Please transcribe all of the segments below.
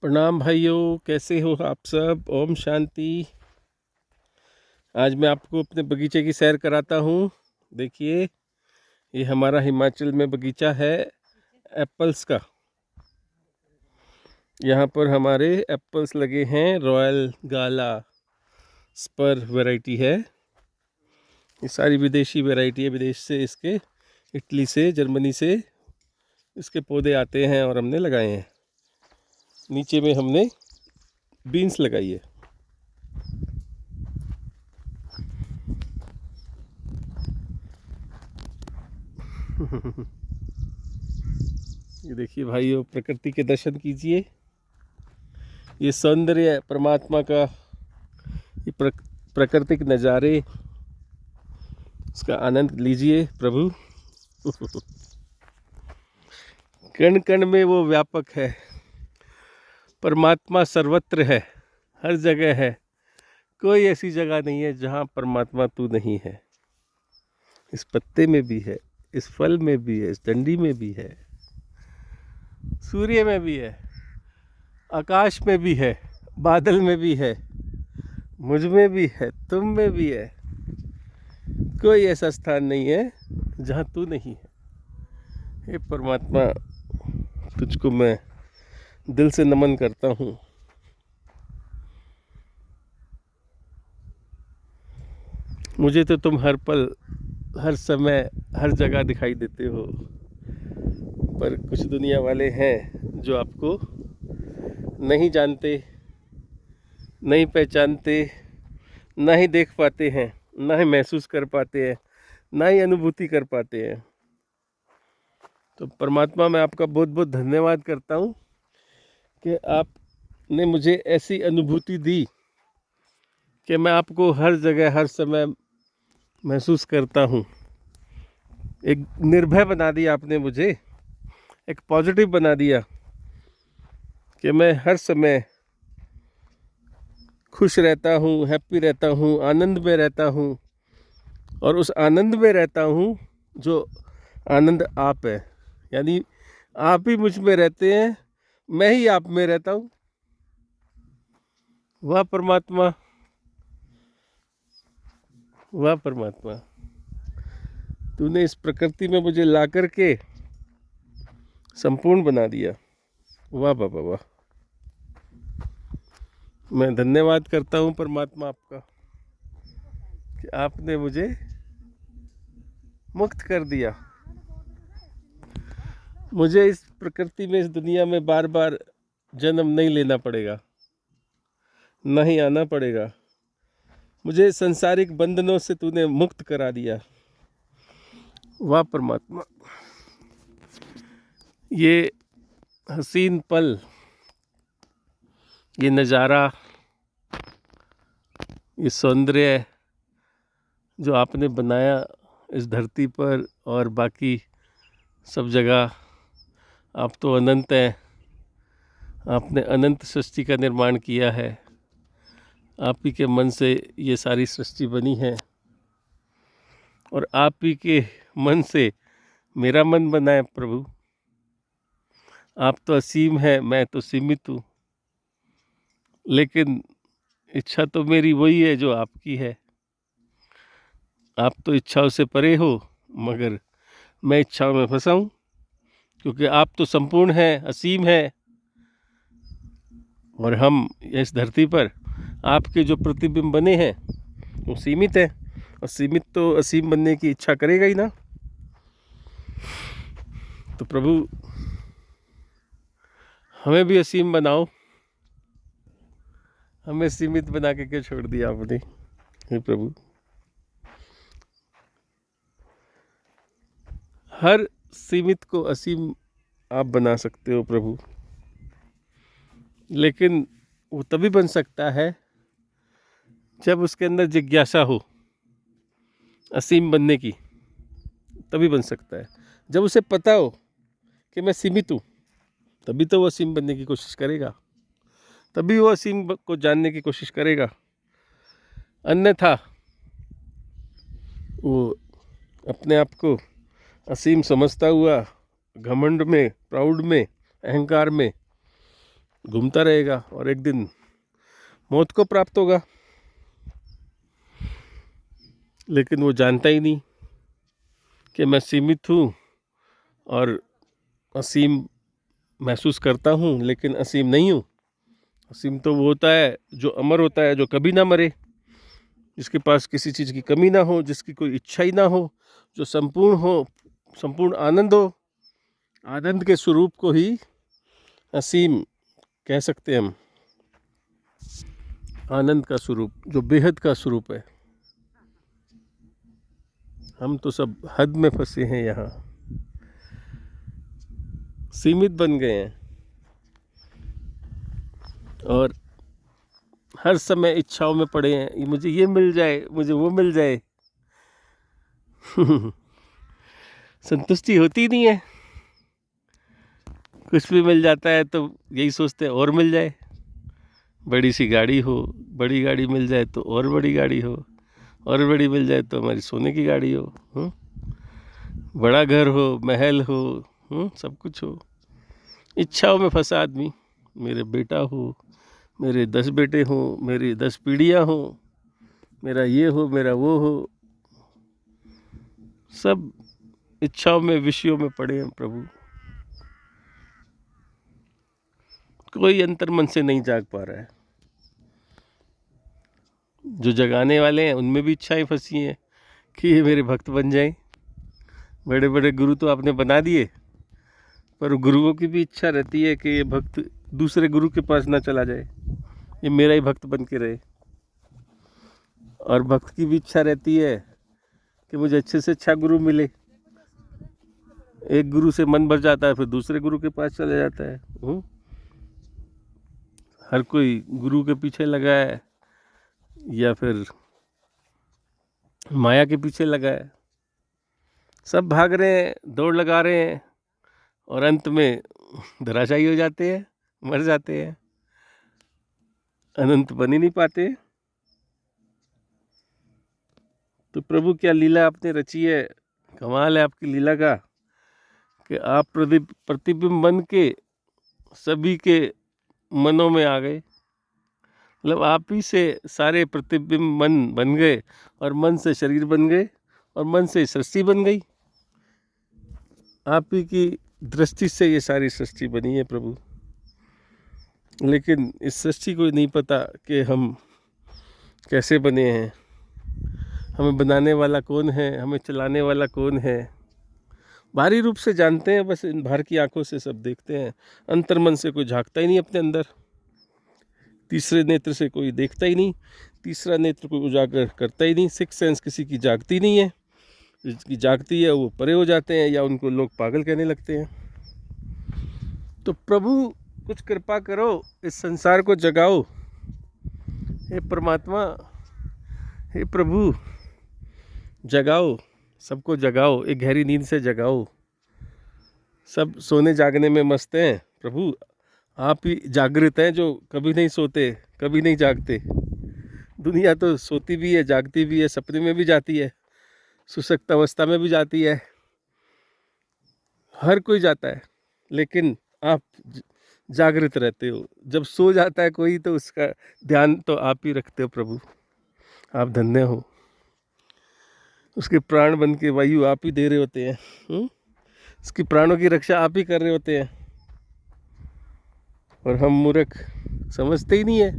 प्रणाम भाइयों, कैसे हो आप सब। ओम शांति। आज मैं आपको अपने बगीचे की सैर कराता हूँ। देखिए, ये हमारा हिमाचल में बगीचा है एप्पल्स का। यहाँ पर हमारे एप्पल्स लगे हैं, रॉयल गाला स्पर वैरायटी है। ये सारी विदेशी वैरायटी है, विदेश से इसके, इटली से, जर्मनी से इसके पौधे आते हैं और हमने लगाए हैं। नीचे में हमने बीन्स लगाई है। ये देखिए भाइयों, प्रकृति के दर्शन कीजिए। ये सौंदर्य परमात्मा का, ये प्राकृतिक नज़ारे, इसका आनंद लीजिए प्रभु। कण कण में वो व्यापक है। परमात्मा सर्वत्र है, हर जगह है। कोई ऐसी जगह नहीं है जहाँ परमात्मा तू नहीं है। इस पत्ते में भी है, इस फल में भी है, इस डंडी में भी है, सूर्य में भी है, आकाश में भी है, बादल में भी है, मुझ में भी है, तुम में भी है। कोई ऐसा स्थान नहीं है जहाँ तू नहीं है। हे परमात्मा, तुझको मैं दिल से नमन करता हूँ। मुझे तो तुम हर पल, हर समय, हर जगह दिखाई देते हो, पर कुछ दुनिया वाले हैं जो आपको नहीं जानते, नहीं पहचानते, ना ही देख पाते हैं, ना ही महसूस कर पाते हैं, ना ही अनुभूति कर पाते हैं। तो परमात्मा, मैं आपका बहुत बहुत धन्यवाद करता हूँ कि आपने मुझे ऐसी अनुभूति दी कि मैं आपको हर जगह, हर समय महसूस करता हूँ। एक निर्भय बना दिया आपने मुझे, एक पॉजिटिव बना दिया कि मैं हर समय खुश रहता हूँ, हैप्पी रहता हूँ, आनंद में रहता हूँ। और उस आनंद में रहता हूँ जो आनंद आप है, यानी आप ही मुझ में रहते हैं, मैं ही आप में रहता हूँ। वाह परमात्मा, वाह परमात्मा, तूने इस प्रकृति में मुझे ला करके संपूर्ण बना दिया। वाह बाबा वाह। मैं धन्यवाद करता हूँ परमात्मा आपका कि आपने मुझे मुक्त कर दिया। मुझे इस प्रकृति में, इस दुनिया में बार बार जन्म नहीं लेना पड़ेगा, नहीं आना पड़ेगा। मुझे संसारिक बंधनों से तूने मुक्त करा दिया। वाह परमात्मा। ये हसीन पल, ये नज़ारा, ये सौंदर्य जो आपने बनाया इस धरती पर और बाकी सब जगह, आप तो अनंत हैं। आपने अनंत सृष्टि का निर्माण किया है। आप ही के मन से ये सारी सृष्टि बनी है और आप ही के मन से मेरा मन बना है प्रभु। आप तो असीम है, मैं तो सीमित हूँ, लेकिन इच्छा तो मेरी वही है जो आपकी है। आप तो इच्छाओं से परे हो, मगर मैं इच्छाओं में फंसा हूँ, क्योंकि आप तो संपूर्ण हैं, असीम है, और हम इस धरती पर आपके जो प्रतिबिंब बने हैं वो सीमित है, और सीमित तो असीम बनने की इच्छा करेगा ही ना। तो प्रभु, हमें भी असीम बनाओ। हमें सीमित बना के क्यों छोड़ दिया आपने। हे प्रभु, हर सीमित को असीम आप बना सकते हो प्रभु, लेकिन वो तभी बन सकता है जब उसके अंदर जिज्ञासा हो असीम बनने की, तभी बन सकता है। जब उसे पता हो कि मैं सीमित हूँ, तभी तो वो असीम बनने की कोशिश करेगा, तभी वो असीम को जानने की कोशिश करेगा। अन्यथा वो अपने आप को असीम समझता हुआ घमंड में, प्राउड में, अहंकार में घूमता रहेगा और एक दिन मौत को प्राप्त होगा। लेकिन वो जानता ही नहीं कि मैं सीमित हूँ और असीम महसूस करता हूँ, लेकिन असीम नहीं हूँ। असीम तो वो होता है जो अमर होता है, जो कभी ना मरे, जिसके पास किसी चीज़ की कमी ना हो, जिसकी कोई इच्छा ही ना हो, जो संपूर्ण हो, संपूर्ण आनंद हो। आनंद के स्वरूप को ही असीम कह सकते हैं हम। आनंद का स्वरूप जो बेहद का स्वरूप है। हम तो सब हद में फंसे हैं, यहाँ सीमित बन गए हैं और हर समय इच्छाओं में पड़े हैं। मुझे ये मिल जाए, मुझे वो मिल जाए। संतुष्टि होती नहीं है। कुछ भी मिल जाता है तो यही सोचते हैं और मिल जाए। बड़ी सी गाड़ी हो, बड़ी गाड़ी मिल जाए तो और बड़ी गाड़ी हो, और बड़ी मिल जाए तो हमारी सोने की गाड़ी हो। बड़ा घर हो, महल हो, सब कुछ हो। इच्छाओं में फंसा आदमी। मेरे बेटा हो, मेरे 10 बेटे हों, मेरी 10 पीढ़ियाँ हों, मेरा ये हो, मेरा वो हो। सब इच्छाओं में, विषयों में पड़े हैं प्रभु। कोई अंतर मन से नहीं जाग पा रहा है। जो जगाने वाले हैं उनमें भी इच्छाएं फंसी हैं कि ये मेरे भक्त बन जाएं। बड़े बड़े गुरु तो आपने बना दिए, पर गुरुओं की भी इच्छा रहती है कि ये भक्त दूसरे गुरु के पास ना चला जाए, ये मेरा ही भक्त बन के रहे। और भक्त की भी इच्छा रहती है कि मुझे अच्छे से अच्छा गुरु मिले। एक गुरु से मन भर जाता है, फिर दूसरे गुरु के पास चला जाता है। हर कोई गुरु के पीछे लगा है या फिर माया के पीछे लगा है। सब भाग रहे हैं, दौड़ लगा रहे हैं और अंत में धराशायी हो जाते हैं, मर जाते हैं, अनंत बन ही नहीं पाते। तो प्रभु क्या लीला आपने रची है। कमाल है आपकी लीला का कि आप प्रतिबिंब बन के सभी के मनों में आ गए। मतलब आप ही से सारे प्रतिबिंब मन बन गए और मन से शरीर बन गए और मन से सृष्टि बन गई। आप ही की दृष्टि से ये सारी सृष्टि बनी है प्रभु। लेकिन इस सृष्टि को नहीं पता कि हम कैसे बने हैं, हमें बनाने वाला कौन है, हमें चलाने वाला कौन है। बाहरी रूप से जानते हैं, बस इन बाहर की आंखों से सब देखते हैं। अंतर्मन से कोई झांकता ही नहीं अपने अंदर। तीसरे नेत्र से कोई देखता ही नहीं, तीसरा नेत्र कोई उजागर करता ही नहीं। सिक्स सेंस किसी की जागती नहीं है। जिसकी जागती है वो परे हो जाते हैं या उनको लोग पागल कहने लगते हैं। तो प्रभु कुछ कृपा करो, इस संसार को जगाओ। हे परमात्मा, हे प्रभु, जगाओ, सबको जगाओ, एक गहरी नींद से जगाओ। सब सोने जागने में मस्त हैं। प्रभु आप ही जागृत हैं जो कभी नहीं सोते, कभी नहीं जागते। दुनिया तो सोती भी है, जागती भी है, सपने में भी जाती है, सुषुप्त अवस्था में भी जाती है, हर कोई जाता है। लेकिन आप जागृत रहते हो। जब सो जाता है कोई तो उसका ध्यान तो आप ही रखते हो प्रभु। आप धन्य हो। उसके प्राण बन के वायु आप ही दे रहे होते हैं। उसकी प्राणों की रक्षा आप ही कर रहे होते हैं। और हम मूर्ख समझते ही नहीं है,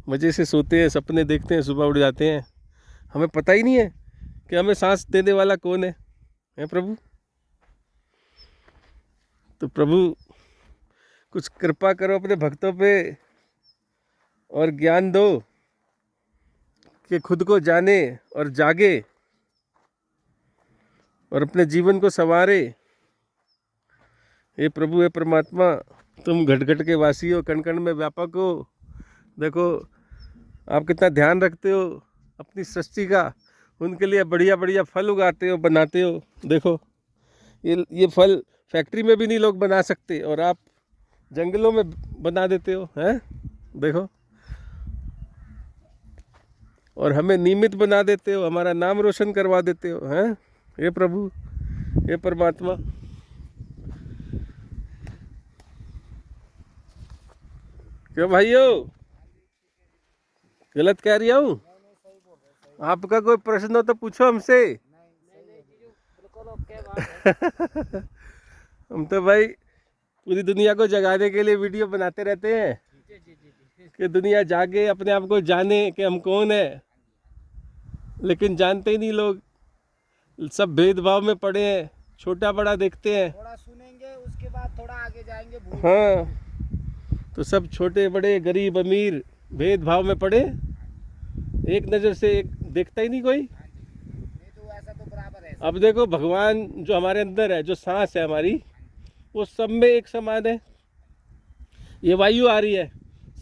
मज़े से सोते हैं, सपने देखते हैं, सुबह उठ जाते हैं। हमें पता ही नहीं है कि हमें सांस देने वाला कौन है प्रभु। तो प्रभु कुछ कृपा करो अपने भक्तों पे और ज्ञान दो कि खुद को जाने और जागे और अपने जीवन को संवारे। हे प्रभु, हे परमात्मा, तुम घट घट के वासी हो, कण कण में व्यापक हो। देखो आप कितना ध्यान रखते हो अपनी सृष्टि का। उनके लिए बढ़िया बढ़िया फल उगाते हो, बनाते हो। देखो ये फल फैक्ट्री में भी नहीं लोग बना सकते और आप जंगलों में बना देते हो, हैं? देखो, और हमें नियमित बना देते हो, हमारा नाम रोशन करवा देते हो, हैं? हे प्रभु, हे परमात्मा। क्यों भाइयों, गलत कह रही हूँ? आपका कोई प्रश्न हो तो पूछो हमसे। हम तो भाई पूरी दुनिया को जगाने के लिए वीडियो बनाते रहते हैं कि दुनिया जागे, अपने आप को जाने कि हम कौन है। लेकिन जानते ही नहीं लोग, सब भेदभाव में पड़े हैं, छोटा बड़ा देखते हैं। थोड़ा सुनेंगे उसके बाद थोड़ा आगे जाएंगे, भूल हाँ, तो सब छोटे बड़े, गरीब अमीर, भेदभाव में पड़े, एक नज़र से एक देखता ही नहीं कोई। नहीं तो ऐसा तो बराबर है। अब देखो, भगवान जो हमारे अंदर है, जो सांस है हमारी, वो सब में एक समान है। ये वायु आ रही है,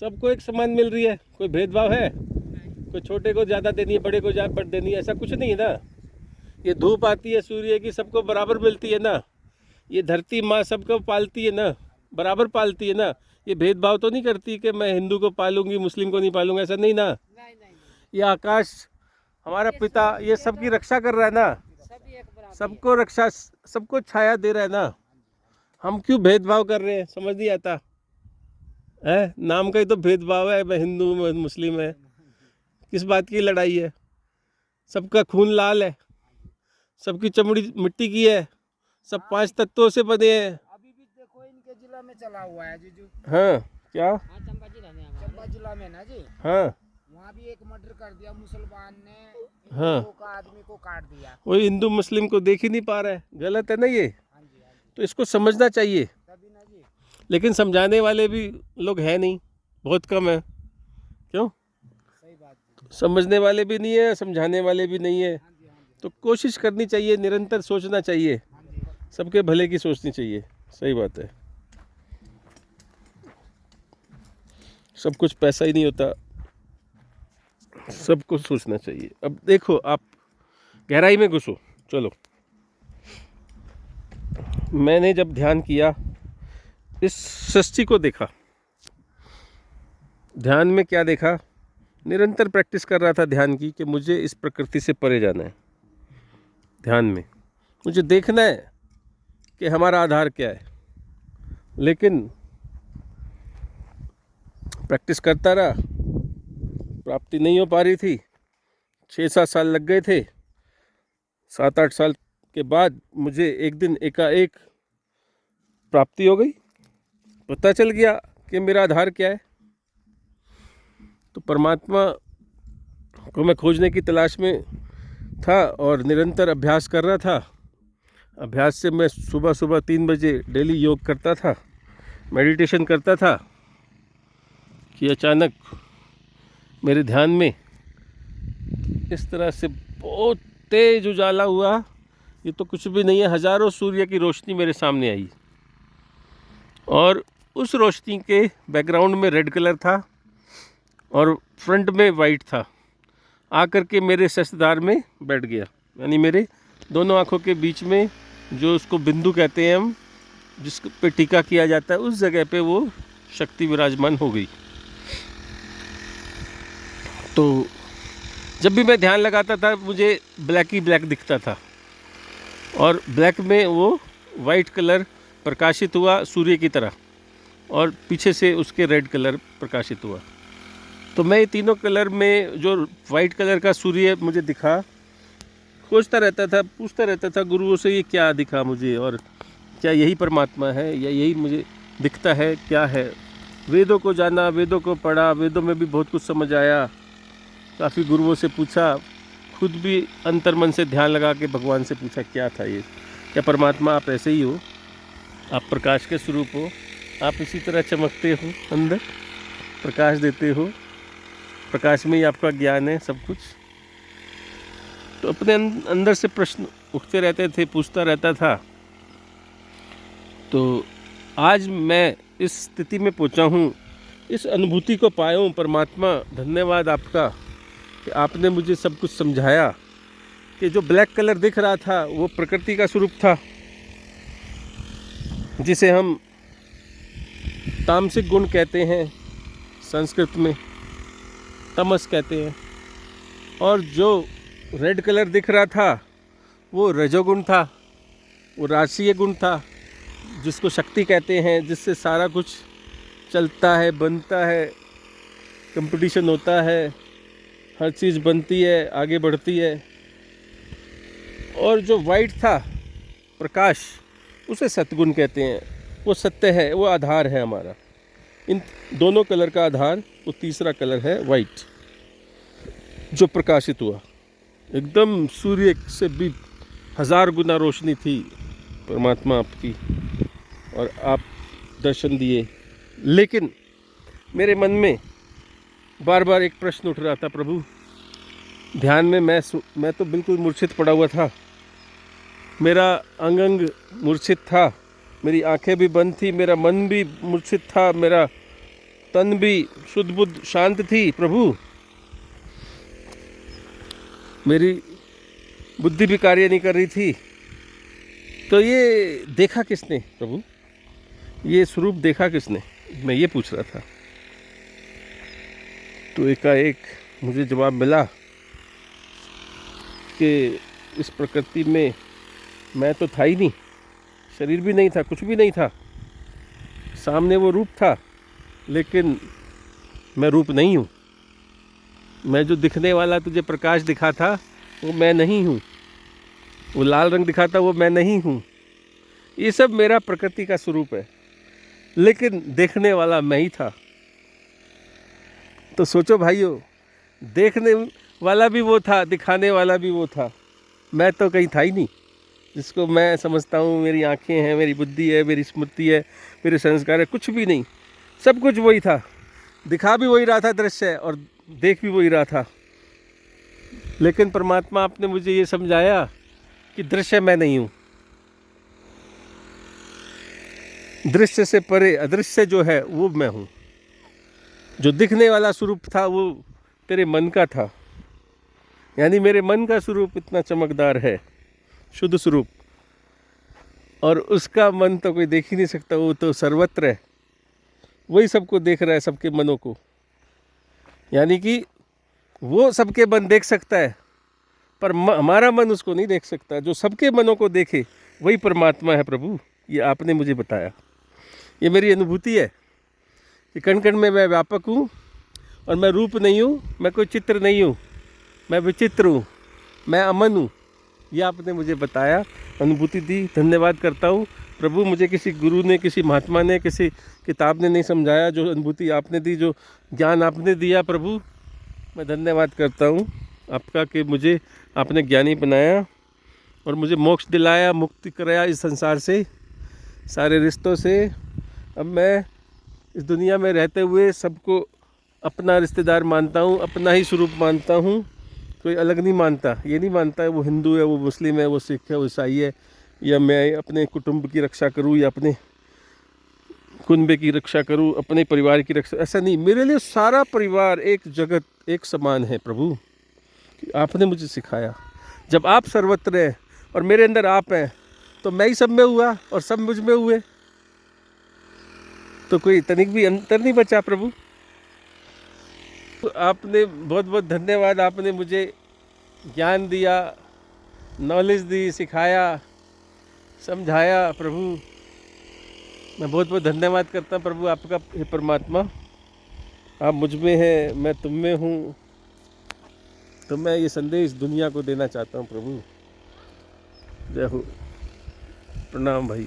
सबको एक समान मिल रही है। कोई भेदभाव है? कोई छोटे को ज़्यादा देनी है, बड़े को ज़्यादा देनी है, ऐसा कुछ नहीं है ना। ये धूप आती है सूर्य की, सबको बराबर मिलती है ना। ये धरती माँ सबको पालती है ना, बराबर पालती है ना। ये भेदभाव तो नहीं करती कि मैं हिंदू को पालूंगी मुस्लिम को नहीं पालूंगा, ऐसा नहीं ना। ये आकाश हमारा पिता ये सबकी रक्षा कर रहा है ना, सबको रक्षा, सबको छाया दे रहा है ना। हम क्यों भेदभाव कर रहे हैं, समझ नहीं आता है। नाम का ही तो भेदभाव है, मैं हिंदू मैं मुस्लिम है, किस बात की लड़ाई है? सबका खून लाल है, सबकी चमड़ी मिट्टी की है, सब 5 तत्वों से बने हैं। अभी भी देखो इनके जिला में चला हुआ है जीजू। हाँ क्या? चंबा जिला में ना जी, हाँ वहाँ भी एक मर्डर कर दिया मुसलमान ने, हाँ, हिंदुओं का आदमी को काट दिया। वही हिंदू मुस्लिम को देख ही नहीं पा रहा है, गलत है ना ये। हाँ जी, हाँ जी, तो इसको समझना चाहिए, तभी ना जी। लेकिन समझाने वाले भी लोग हैं नहीं, बहुत कम है। क्यों? सही बात जी। समझने वाले भी नहीं है, समझाने वाले भी नहीं है। हाँ जी, हाँ जी, तो कोशिश करनी चाहिए, निरंतर सोचना चाहिए, हाँ जी। सबके भले की सोचनी चाहिए। सही बात है, सब कुछ पैसा ही नहीं होता, सब कुछ सोचना चाहिए। अब देखो, आप गहराई में घुसो, चलो। मैंने जब ध्यान किया, इस सृष्टि को देखा, ध्यान में क्या देखा, निरंतर प्रैक्टिस कर रहा था ध्यान की कि मुझे इस प्रकृति से परे जाना है। ध्यान में मुझे देखना है कि हमारा आधार क्या है। लेकिन प्रैक्टिस करता रहा, प्राप्ति नहीं हो पा रही थी। 6-7 साल लग गए थे। 7-8 साल के बाद मुझे एक दिन एकाएक प्राप्ति हो गई, पता चल गया कि मेरा आधार क्या है। तो परमात्मा को मैं खोजने की तलाश में था और निरंतर अभ्यास कर रहा था। अभ्यास से मैं सुबह सुबह 3 बजे डेली योग करता था, मेडिटेशन करता था, कि अचानक मेरे ध्यान में इस तरह से बहुत तेज उजाला हुआ। ये तो कुछ भी नहीं है, हज़ारों सूर्य की रोशनी मेरे सामने आई, और उस रोशनी के बैकग्राउंड में रेड कलर था और फ्रंट में वाइट था। आकर के मेरे सहस्त्रधार में बैठ गया, यानी मेरे दोनों आँखों के बीच में, जो उसको बिंदु कहते हैं हम, जिस पे टीका किया जाता है, उस जगह पे वो शक्ति विराजमान हो गई। तो जब भी मैं ध्यान लगाता था मुझे ब्लैक ही ब्लैक दिखता था, और ब्लैक में वो वाइट कलर प्रकाशित हुआ सूर्य की तरह, और पीछे से उसके रेड कलर प्रकाशित हुआ। तो मैं ये तीनों कलर में जो वाइट कलर का सूर्य मुझे दिखा, खोजता रहता था, पूछता रहता था गुरुओं से, ये क्या दिखा मुझे, और क्या यही परमात्मा है या यही मुझे दिखता है, क्या है। वेदों को जाना, वेदों को पढ़ा, वेदों में भी बहुत कुछ समझ आया, काफ़ी गुरुओं से पूछा, खुद भी अंतर मन से ध्यान लगा के भगवान से पूछा, क्या था ये, क्या परमात्मा आप ऐसे ही हो, आप प्रकाश के स्वरूप हो, आप इसी तरह चमकते हो, अंदर प्रकाश देते हो, प्रकाश में ही आपका ज्ञान है सब कुछ। तो अपने अंदर से प्रश्न उठते रहते थे, पूछता रहता था। तो आज मैं इस स्थिति में पहुंचा हूं, इस अनुभूति को पाया हूं। परमात्मा धन्यवाद आपका कि आपने मुझे सब कुछ समझाया कि जो ब्लैक कलर दिख रहा था वो प्रकृति का स्वरूप था, जिसे हम तामसिक गुण कहते हैं, संस्कृत में तमस कहते हैं। और जो रेड कलर दिख रहा था वो रजोगुण था, वो राजसीय गुण था, जिसको शक्ति कहते हैं, जिससे सारा कुछ चलता है, बनता है, कंपटीशन होता है, हर चीज़ बनती है, आगे बढ़ती है। और जो वाइट था, प्रकाश, उसे सतगुण कहते हैं। वो सत्य है, वो आधार है हमारा। इन दोनों कलर का आधार, वो तीसरा कलर है वाइट, जो प्रकाशित हुआ। एकदम सूर्य से भी 1000 गुना रोशनी थी परमात्मा आपकी, और आप दर्शन दिए। लेकिन मेरे मन में बार बार एक प्रश्न उठ रहा था, प्रभु ध्यान में मैं तो बिल्कुल मूर्छित पड़ा हुआ था, मेरा अंग अंग मूर्छित था, मेरी आंखें भी बंद थी, मेरा मन भी मूर्छित था, मेरा तन भी शुद्ध बुद्ध शांत थी। प्रभु मेरी बुद्धि भी कार्य नहीं कर रही थी। तो ये देखा किसने प्रभु, ये स्वरूप देखा किसने, मैं ये पूछ रहा था। तो एकाएक मुझे जवाब मिला कि इस प्रकृति में मैं तो था ही नहीं, शरीर भी नहीं था, कुछ भी नहीं था। सामने वो रूप था, लेकिन मैं रूप नहीं हूँ। मैं जो दिखने वाला तुझे प्रकाश दिखा था, वो मैं नहीं हूँ। वो लाल रंग दिखा था, वो मैं नहीं हूँ। ये सब मेरा प्रकृति का स्वरूप है, लेकिन देखने वाला मैं ही था। तो सोचो भाइयों, देखने वाला भी वो था, दिखाने वाला भी वो था। मैं तो कहीं था ही नहीं। जिसको मैं समझता हूँ मेरी आंखें हैं, मेरी बुद्धि है, मेरी स्मृति है, मेरे संस्कार है, कुछ भी नहीं। सब कुछ वही था, दिखा भी वही रहा था दृश्य, और देख भी वही रहा था। लेकिन परमात्मा आपने मुझे ये समझाया कि दृश्य मैं नहीं हूँ। दृश्य से परे अदृश्य जो है वो मैं हूँ। जो दिखने वाला स्वरूप था वो तेरे मन का था, यानी मेरे मन का स्वरूप इतना चमकदार है, शुद्ध स्वरूप, और उसका मन तो कोई देख ही नहीं सकता। वो तो सर्वत्र है, वही सबको देख रहा है, सबके मनों को। यानी कि वो सबके मन देख सकता है, पर हमारा मन उसको नहीं देख सकता। जो सबके मनों को देखे वही परमात्मा है। प्रभु ये आपने मुझे बताया, ये मेरी अनुभूति है कि कण कण में मैं व्यापक हूँ, और मैं रूप नहीं हूँ, मैं कोई चित्र नहीं हूँ, मैं विचित्र हूँ, मैं अमन हूँ। ये आपने मुझे बताया, अनुभूति दी। धन्यवाद करता हूँ प्रभु। मुझे किसी गुरु ने, किसी महात्मा ने, किसी किताब ने नहीं समझाया। जो अनुभूति आपने दी, जो ज्ञान आपने दिया प्रभु, मैं धन्यवाद करता हूँ आपका कि मुझे आपने ज्ञानी बनाया और मुझे मोक्ष दिलाया, मुक्ति कराया इस संसार से, सारे रिश्तों से। अब मैं इस दुनिया में रहते हुए सबको अपना रिश्तेदार मानता हूँ, अपना ही स्वरूप मानता हूँ, कोई अलग नहीं मानता। ये नहीं मानता है वो हिंदू है, वो मुस्लिम है, वो सिख है, वो ईसाई है, या मैं अपने कुटुंब की रक्षा करूँ या अपने कुनबे की रक्षा करूँ, अपने परिवार की रक्षा। ऐसा नहीं, मेरे लिए सारा परिवार, एक जगत, एक समान है प्रभु। आपने मुझे सिखाया जब आप सर्वत्र हैं और मेरे अंदर आप हैं, तो मैं ही सब में हुआ और सब मुझ में हुए, तो कोई तनिक भी अंतर नहीं बचा प्रभु। तो आपने बहुत बहुत धन्यवाद। आपने मुझे ज्ञान दिया, नॉलेज दी, सिखाया, समझाया प्रभु। मैं बहुत बहुत धन्यवाद करता हूँ प्रभु आपका। हे परमात्मा, आप मुझ में हैं, मैं तुम में हूँ। तो मैं ये संदेश दुनिया को देना चाहता हूँ प्रभु। जय हो। प्रणाम भाई।